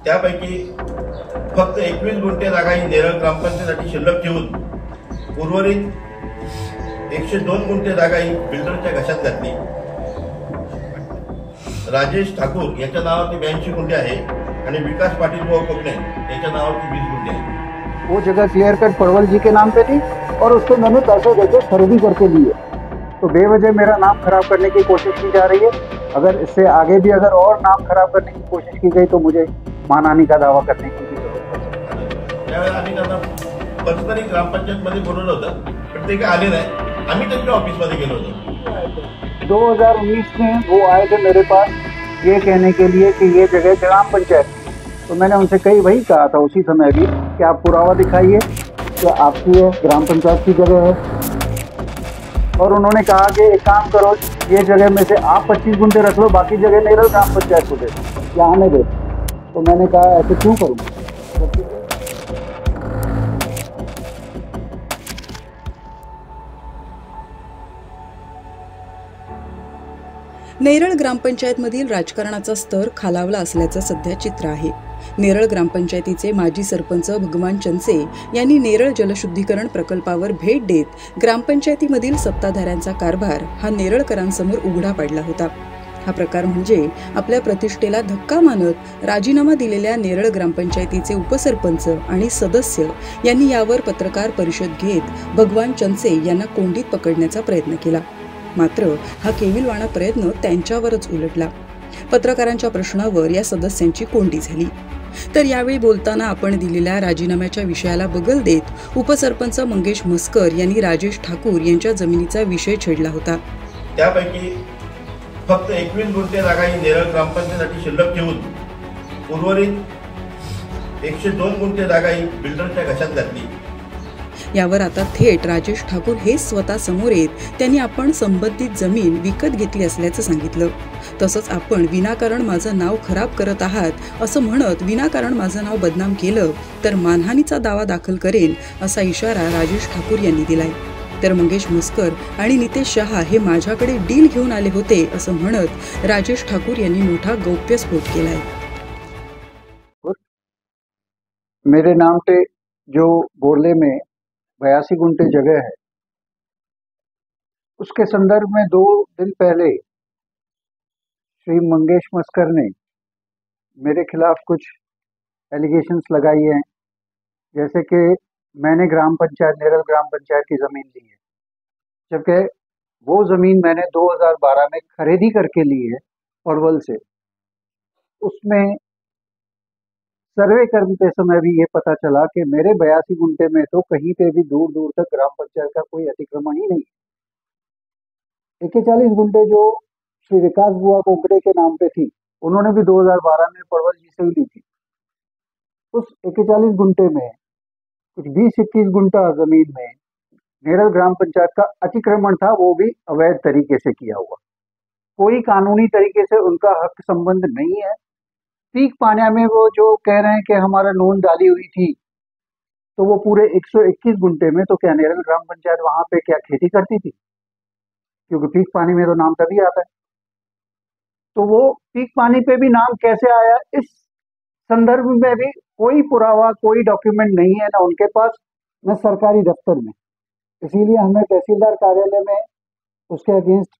त्यापैकी फक्त 21 गुंठे जागा ही नेरळ ग्रामपंचायतीसाठी शिल्लक ठेवून उर्वरित 102 गुंठे जागा ही बिल्डरच्या घशात घातली। राजेश ठाकूर याच्या नावावरती 82 गुंठे आहे आणि विकास पाटील कोकणे याच्या नावावरती 20 गुंठे आहे। वो जगह क्लियर कट पड़वल जी के नाम पे थी और उसको मैंने पैसे देके खरीदी करके लिए। तो बेवजह मेरा नाम खराब करने की कोशिश की जा रही है। अगर इससे आगे भी अगर और नाम खराब करने की कोशिश की गई तो मुझे मानहानि का दावा करने की भी जरूरत है। त्यावेळेला आम्ही त्यांना पर्सनली ग्रामपंचायतमध्ये बोलवलं होतं, पण ते काय आले नाही। आम्ही त्यांच्या ऑफिसमध्ये गेलो होतो। 2019 में वो आए थे मेरे पास ये कहने के लिए कि ये जगह ग्राम पंचायत, तो मैंने उनसे कई वही कहा था उसी समय भी कि आप पुरावा दिखाइए कि आपकी है ग्राम पंचायत की जगह है। और उन्होंने कहा कि एक काम करो, ये जगह में से आप 25 गुंठे रख लो, बाकी जगह नेरल ग्राम पंचायत को दे दो या आने दे। तो मैंने कहा ऐसे क्यों करूँगा। नेरळ ग्रामपंचायतमधील राजकारणाचा स्तर खालावला असल्याचं सध्या चित्र आहे। नेरळ ग्रामपंचायतीचे माजी सरपंच भगवान चंचे यांनी नेरळ जलशुद्धीकरण प्रकल्पावर भेट देत ग्रामपंचायतीमधील सत्ताधाऱ्यांचा कारभार हा नेरळकरांसमोर उघडा पाडला होता। हा प्रकार म्हणजे आपल्या प्रतिष्ठेला धक्का मानत राजीनामा दिलेल्या नेरळ ग्रामपंचायतीचे उपसरपंच आणि सदस्य यांनी यावर पत्रकार परिषद घेत भगवान चंचे यांना कोंडीत पकडण्याचा प्रयत्न केला। मात्र हा केविलवाणा प्रयत्न त्यांच्यावरच उलटला। पत्रकारांच्या प्रश्नावर या सदस्यांची कोंडी झाली। तर यावेळी बोलताना आपण दिलेल्या राजीनाम्याच्या विषयाला बगल देत उपसरपंच मंगेश म्हस्कर यांनी राजेश ठाकूर यांच्या जमिनीचा विषय छेडला होता। त्यापैकी फक्त 21 गुंठे जागा ही नेरळ ग्रामपंचायतीसाठी शिल्लक ठेवून उर्वरित 102 गुंठे जागा ही बिल्डरच्या घशात घातली। यावर आता थेट राजेश ठाकूर हे स्वतः समोर येत त्यांनी आपण संबंधित जमीन विकत घेतली असल्याचं सांगितलं। तसंच आपण विनाकारण माझं नाव खराब करत आहात असं म्हणत विनाकारण माझं नाव बदनाम केलं तर मानहानीचा दावा दाखल करेन असा इशारा राजेश ठाकूर यांनी दिलाय। तर मंगेश म्हस्कर आणि नितेश शहा हे माझ्याकडे डील घेऊन आले होते असं म्हणत राजेश ठाकूर यांनी मोठा गौप्यस्फोट केलाय। मेरे नाम पे जो बोरले में 82 गुंठे जगह है, उसके संदर्भ में 2 दिन पहले श्री मंगेश मस्कर ने मेरे खिलाफ कुछ एलिगेशंस लगाई हैं, जैसे कि मैंने ग्राम पंचायत नेरल ग्राम पंचायत की ज़मीन ली है, जबकि वो ज़मीन मैंने 2012 में खरीदी करके ली है पड़वल से। उसमें सर्वे करते समय भी ये पता चला कि मेरे 82 गुंठे में तो कहीं पे भी दूर दूर तक ग्राम पंचायत का कोई अतिक्रमण ही नहीं है। 41 गुंठे जो श्री विकास बुआ कोकड़े के नाम पे थी, उन्होंने भी 2012 में पड़वल जी से ही ली थी। उस 41 गुंठे में कुछ 20-21 गुंठा जमीन में नेरल ग्राम पंचायत का अतिक्रमण था, वो भी अवैध तरीके से किया हुआ। कोई कानूनी तरीके से उनका हक संबंध नहीं है। पीक पानिया में वो जो कह रहे हैं कि हमारा नोन डाली हुई थी, तो वो पूरे 121 गुंठे में तो क्या नेरल ग्राम पंचायत वहां पे क्या खेती करती थी? क्योंकि पीक पानी में तो नाम तभी आता है। तो वो पीक पानी पे भी नाम कैसे आया, इस संदर्भ में भी कोई पुरावा, कोई डॉक्यूमेंट नहीं है, ना उनके पास न सरकारी दफ्तर में। इसीलिए हमने तहसीलदार कार्यालय में उसके अगेंस्ट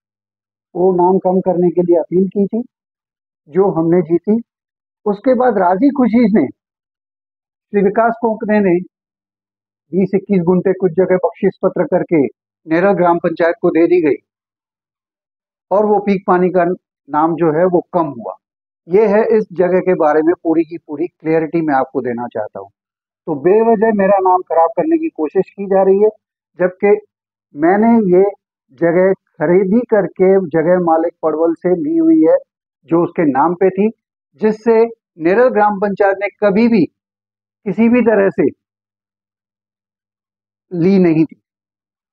वो नाम कम करने के लिए अपील की थी, जो हमने जीती। उसके बाद राजी खुशी ने श्री विकास कोकने ने 20-21 गुंठे कुछ जगह बख्शिश पत्र करके नेरल ग्राम पंचायत को दे दी गई और वो पीक पानी का नाम जो है वो कम हुआ। ये है इस जगह के बारे में पूरी की पूरी क्लियरिटी मैं आपको देना चाहता हूँ। तो बेवजह मेरा नाम खराब करने की कोशिश की जा रही है, जबकि मैंने ये जगह खरीदी करके जगह मालिक पड़वल से ली हुई है, जो उसके नाम पे थी, जिससे नेरल ग्राम पंचायत ने कभी भी किसी भी तरह से ली नहीं थी।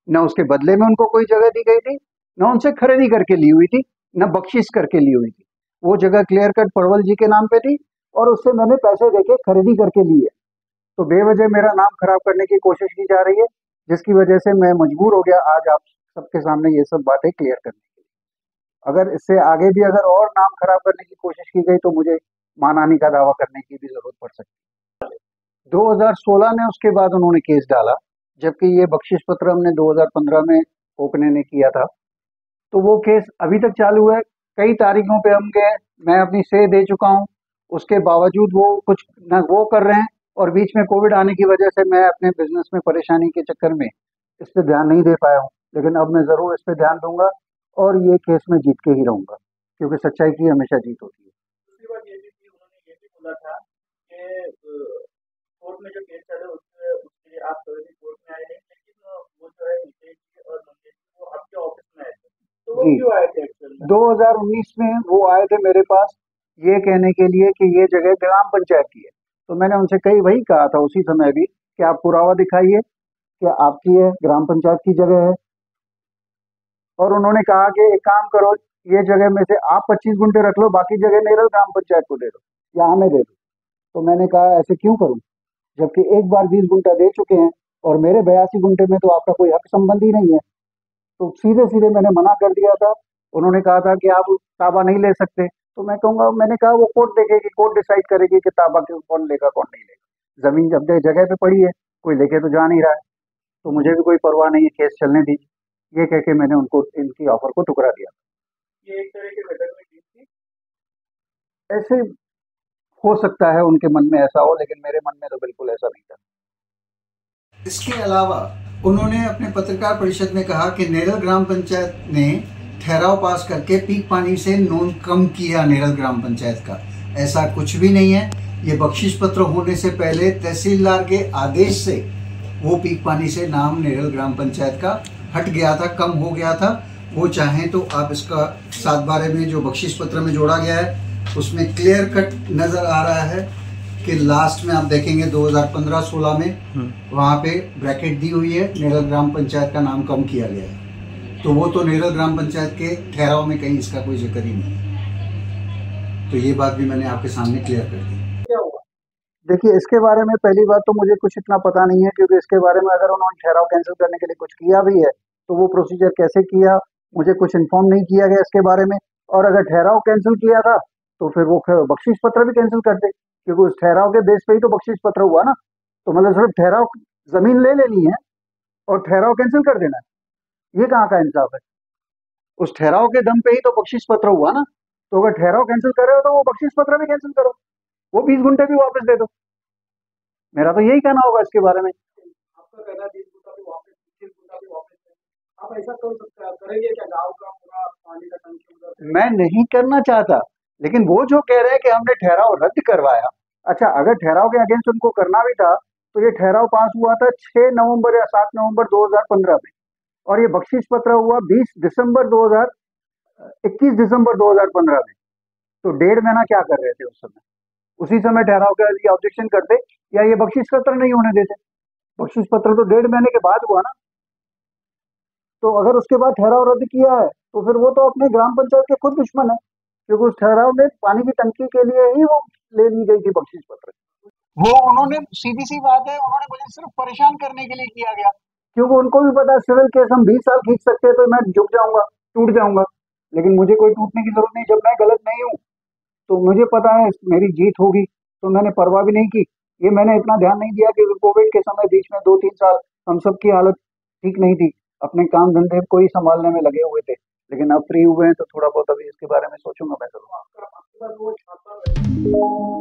न उसके बदले में उनको कोई जगह दी गई थी, न उनसे खरीदी करके ली हुई थी, न बख्शिश करके ली हुई थी। वो जगह क्लियर कट पड़वल जी के नाम पे थी और उससे मैंने पैसे देके खरीदी करके ली है। तो बेवजह मेरा नाम खराब करने की कोशिश की जा रही है, जिसकी वजह से मैं मजबूर हो गया आज आप सबके सामने ये सब बातें क्लियर करने के लिए। अगर इससे आगे भी अगर और नाम खराब करने की कोशिश की गई तो मुझे मानहानि का दावा करने की भी जरूरत पड़ सकती है। 2016 में उसके बाद उन्होंने केस डाला, जबकि ये बख्शिश पत्र हमने 2015 में ओपने ने किया था। तो वो केस अभी तक चालू है। कई तारीखों पे हम गए, मैं अपनी से दे चुका हूँ, उसके बावजूद वो कुछ न वो कर रहे हैं। और बीच में कोविड आने की वजह से मैं अपने बिजनेस में परेशानी के चक्कर में इस पे ध्यान नहीं दे पाया हूँ, लेकिन अब मैं ज़रूर इस पे ध्यान दूंगा और ये केस में जीत के ही रहूंगा, क्योंकि सच्चाई की हमेशा जीत होती है। दूसरी बात ये भी थी, उन्होंने ये भी बोला था कि कोर्ट में जो केस चले उसके उसके लिए आप कभी कोर्ट में आए नहीं, लेकिन वो जो है नितेश जी और मंगेश जी वो आपके ऑफिस में आए थे, तो वो जी, क्यों आए थे एक्चुअल में? 2019 में वो आए थे मेरे पास ये कहने के लिए कि ये जगह ग्राम पंचायत की है। तो मैंने उनसे कई वही कहा था उसी समय भी कि आप पुरावा दिखाइए कि आपकी है, ग्राम पंचायत की जगह है। और उन्होंने कहा कि एक काम करो, ये जगह में से आप 25 गुंठे रख लो, बाकी जगह नेरल ग्राम पंचायत को दे दो या हमें दे दो। तो मैंने कहा ऐसे क्यों करूं, जबकि एक बार 20 गुंठा दे चुके हैं और मेरे 82 गुंठे में तो आपका कोई हक संबंधी नहीं है। तो सीधे सीधे मैंने मना कर दिया था। उन्होंने कहा था कि आप ताबा नहीं ले सकते। तो मैं कहूँगा, मैंने कहा वो कोर्ट देखेगी, कोर्ट डिसाइड करेगी कि ताबा कौन लेगा कौन नहीं लेगा। जमीन जब जगह पे पड़ी है, कोई लेके तो जा नहीं रहा है, तो मुझे भी कोई परवाह नहीं है, केस चलने दीजिए। ये कह के मैंने उनको इनकी ऑफर को ठुकरा दिया। ये एक तरह की घटक में जीत थी। ऐसे हो सकता है उनके मन में ऐसा हो, लेकिन मेरे मन में तो बिल्कुल ऐसा नहीं था। इसके अलावा उन्होंने अपने पत्रकार परिषद में कहा कि नेरल ग्राम पंचायत ने ठहराव पास करके पीक पानी से नोन कम किया नेरल ग्राम पंचायत का। ऐसा कुछ भी नहीं है। ये बख्शिश पत्र होने से पहले तहसीलदार के आदेश से वो पीक पानी से नाम नेरल ग्राम पंचायत का हट गया था, कम हो गया था। वो चाहें तो आप इसका 7/12 में जो बख्शिश पत्र में जोड़ा गया है उसमें क्लियर कट नज़र आ रहा है कि लास्ट में आप देखेंगे 2015-16 में वहाँ पे ब्रैकेट दी हुई है, नेरल ग्राम पंचायत का नाम कम किया गया है। तो वो तो नेरल ग्राम पंचायत के ठहराव में कहीं इसका कोई जिक्र ही नहीं है। तो ये बात भी मैंने आपके सामने क्लियर कर दी। देखिए, इसके बारे में पहली बात तो मुझे कुछ इतना पता नहीं है, क्योंकि इसके बारे में अगर उन्होंने ठहराव कैंसिल करने के लिए कुछ किया भी है तो वो प्रोसीजर कैसे किया मुझे कुछ इन्फॉर्म नहीं किया गया इसके बारे में। और अगर ठहराव कैंसिल किया था तो फिर वो बख्शिश पत्र भी कैंसिल कर दे, क्योंकि उस ठहराव के बेस पे ही तो बख्शिश पत्र हुआ ना। तो मतलब सिर्फ ठहराव, जमीन ले लेनी है और ठहराव कैंसिल कर देना है, ये कहाँ का इंसाफ है? उस ठहराव के दम पे ही तो बख्शिश पत्र हुआ ना। तो अगर ठहराव कैंसिल कर रहे हो तो वो बख्शिश पत्र भी कैंसिल करो, वो 20 गुंठे भी वापस दे दो। मेरा तो यही कहना होगा इसके बारे में। आपका कहना है 20 गुंठा भी वापस, 25 गुंठा भी वापस है। आप ऐसा कर सकते हैं, करेंगे क्या? गांव का पूरा पानी का टंकी उधर मैं नहीं करना चाहता, लेकिन वो जो कह रहे हैं कि हमने ठहराव रद्द करवाया। अच्छा, अगर ठहराव के अगेंस्ट उनको करना भी था तो ये ठहराव पास हुआ था 6 नवंबर या 7 नवंबर 2015 में, और ये बख्शिश पत्र हुआ 21 दिसंबर 2015 में। तो 1.5 महीना क्या कर रहे थे उस समय? उसी समय ठहराव के लिए ऑब्जेक्शन करते या ये बख्शिश पत्र नहीं होने देते। बख्शिश पत्र तो 1.5 महीने के बाद हुआ ना। तो अगर उसके बाद ठहराव रद्द किया है तो फिर वो तो अपने ग्राम पंचायत के खुद दुश्मन है, क्योंकि उस ठहराव में पानी की टंकी के लिए ही वो ले ली गई थी बख्शिश पत्र। वो उन्होंने, सीधी सी बात है, उन्होंने मुझे सिर्फ परेशान करने के लिए किया गया, क्योंकि उनको भी पता है सिविल केस हम 20 साल खींच सकते हैं तो मैं झुक जाऊंगा, टूट जाऊंगा। लेकिन मुझे कोई टूटने की जरूरत नहीं, जब मैं गलत नहीं हूँ तो मुझे पता है मेरी जीत होगी, तो मैंने परवाह भी नहीं की। ये मैंने इतना ध्यान नहीं दिया कि कोविड के समय बीच में 2-3 साल हम सबकी हालत ठीक नहीं थी, अपने काम धंधे को ही संभालने में लगे हुए थे। लेकिन अब फ्री हुए हैं तो थोड़ा बहुत अभी इसके बारे में सोचूंगा मैं जरूर। आपका आपके पास वो छाता है।